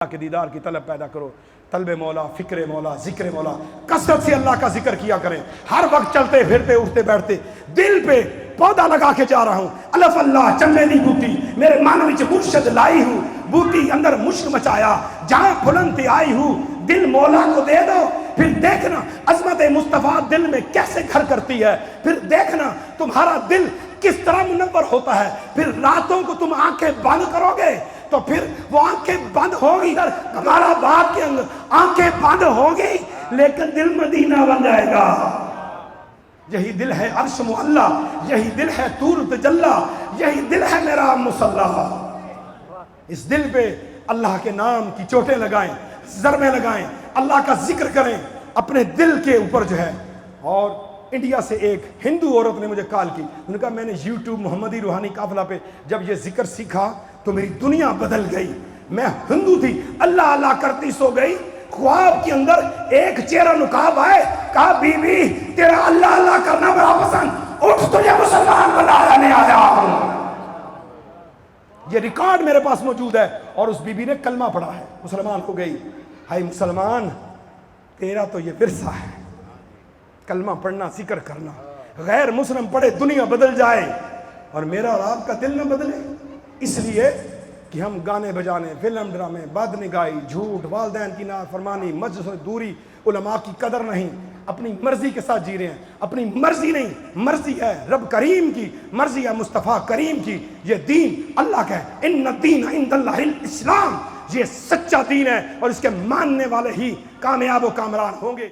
اللہ کے دیدار کی طلب پیدا کرو، طلب مولا، فکر مولا، ذکر مولا، کثرت سے اللہ کا ذکر کیا کریں۔ ہر وقت چلتے پھرتے اٹھتے بیٹھتے دل پہ پودا لگا کے جا رہا ہوں، الف اللہ چمبیلی بوٹی میرے من وچ مرشد لائی ہوں، بوٹی اندر مشک مچایا، جہاں پھلنتی آئی ہوں، دل مولا کو دے دو، پھر دیکھنا عظمت مصطفیٰ دل میں کیسے گھر کرتی ہے، پھر دیکھنا تمہارا دل کس طرح منور ہوتا ہے۔ پھر راتوں کو تم آنکھیں بند کرو گے تو پھر وہ آنکھیں بند ہوگی، ہمارا باپ کے اندر آنکھیں بند ہوگی لیکن دل مدینہ بن جائے گا۔ یہی دل ہے عرش معلا، یہی دل ہے طور تجلا، یہی دل ہے میرا مصلی۔ اس دل پہ اللہ کے نام کی چوٹیں لگائیں، ضربیں لگائیں، اللہ کا ذکر کریں اپنے دل کے اوپر جو ہے۔ اور انڈیا سے ایک ہندو عورت نے مجھے کال کی، انہوں نے کہا میں نے یوٹیوب محمدی روحانی قافلہ پہ جب یہ ذکر سیکھا تو میری دنیا بدل گئی۔ میں ہندو تھی، اللہ اللہ کرتی سو گئی، خواب کے اندر ایک چہرہ نقاب آئے، کہا بی بی تیرا اللہ اللہ کرنا بڑا پسند، اٹھ تجھے مسلمان بنانے آیا ہوں۔ یہ ریکارڈ میرے پاس موجود ہے، اور اس بی بی نے کلمہ پڑھا ہے، مسلمان ہو گئی۔ ہائی مسلمان، تیرا تو یہ ورثہ ہے، کلمہ پڑھنا، ذکر کرنا، غیر مسلم پڑھے دنیا بدل جائے اور میرا اور آپ کا دل نہ بدلے۔ اس لیے کہ ہم گانے بجانے، فلم ڈرامے، بد نگاہی، جھوٹ، والدین کی نافرمانی، مجلس سے دوری، علماء کی قدر نہیں، اپنی مرضی کے ساتھ جی رہے ہیں۔ اپنی مرضی نہیں، مرضی ہے رب کریم کی، مرضی ہے مصطفیٰ کریم کی۔ یہ دین اللہ کا ہے، ان الدین عند اللہ الاسلام، یہ سچا دین ہے اور اس کے ماننے والے ہی کامیاب و کامران ہوں گے۔